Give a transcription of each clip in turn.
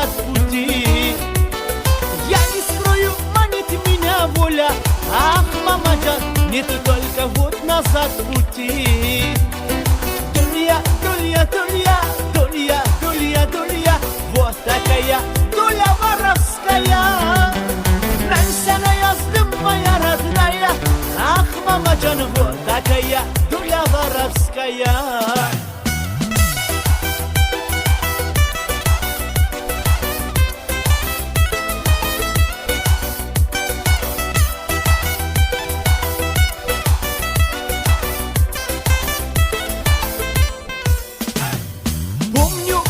назад пути. Я не скрою, манит меня воля. Ах, мамаджан, нет только вот назад пути. Дулья, дулья, дулья, дулья, дулья, дулья, вот такая доля воровская. Нэнсяна яздым, моя родная. Ах, мамаджан, вот такая доля воровская.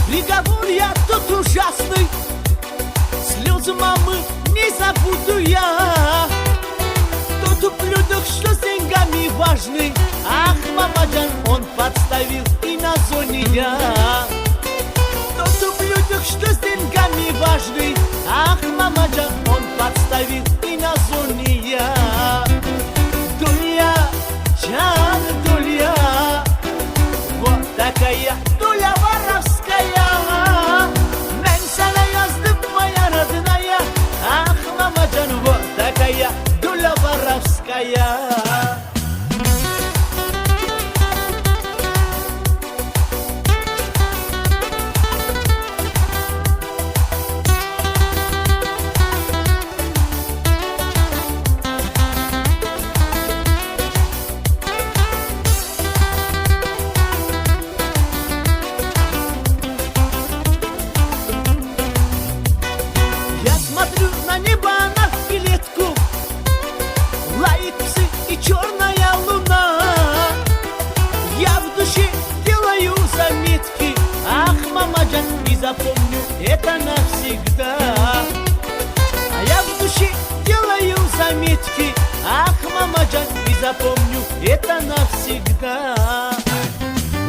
Приговор я тот ужасный, слезы мамы не забуду я. Тот ублюдок, что с деньгами важный, ах, мамаджан, он подставил и на зоне я. Тот ублюдок, что с деньгами важный, ах, мамаджан, он подставил и на зоне я. Дулья, чан, дулья, вот такая доля воровская. Мен sana yazdım, моя родная. Ах, мамаджан, вот такая доля воровская. Смотрю на небо, на билетку, лает псы и черная луна. Я в душе делаю заметки, ах, мамаджан, и запомню это навсегда. А я в душе делаю заметки, ах, мамаджан, и запомню это навсегда.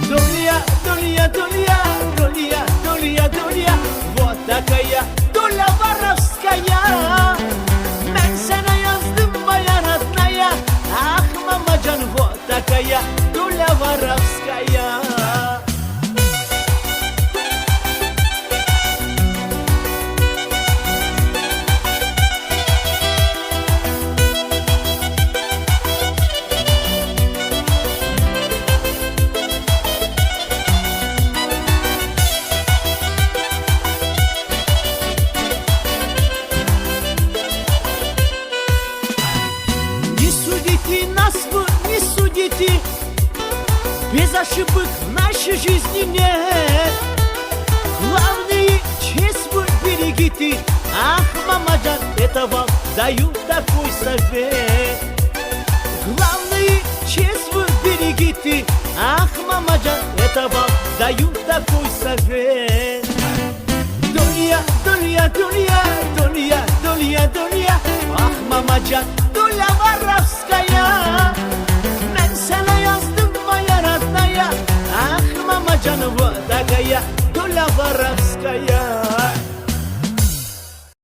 Дулья, дулья, дулья, дулья, дулья, дулья, вот такая доля воровская. Мен sana yazdım, моя родная. Ах, мамаджан, вот такая доля воровская. Нас вы не судите, без ошибок в нашей жизни нет. Главное, честь вы берегите. Ах, мамаджан, это вам даю такой совет. Главное, честь вы берегите. Ах, мамаджан, это вам даю такой совет. Дулья, дулья, дулья, дулья, дулья, дулья, ах, мамаджан, доля воровская. Мен sana yazdım, моя родная. Ах, мамаджан, вот такая доля воровская.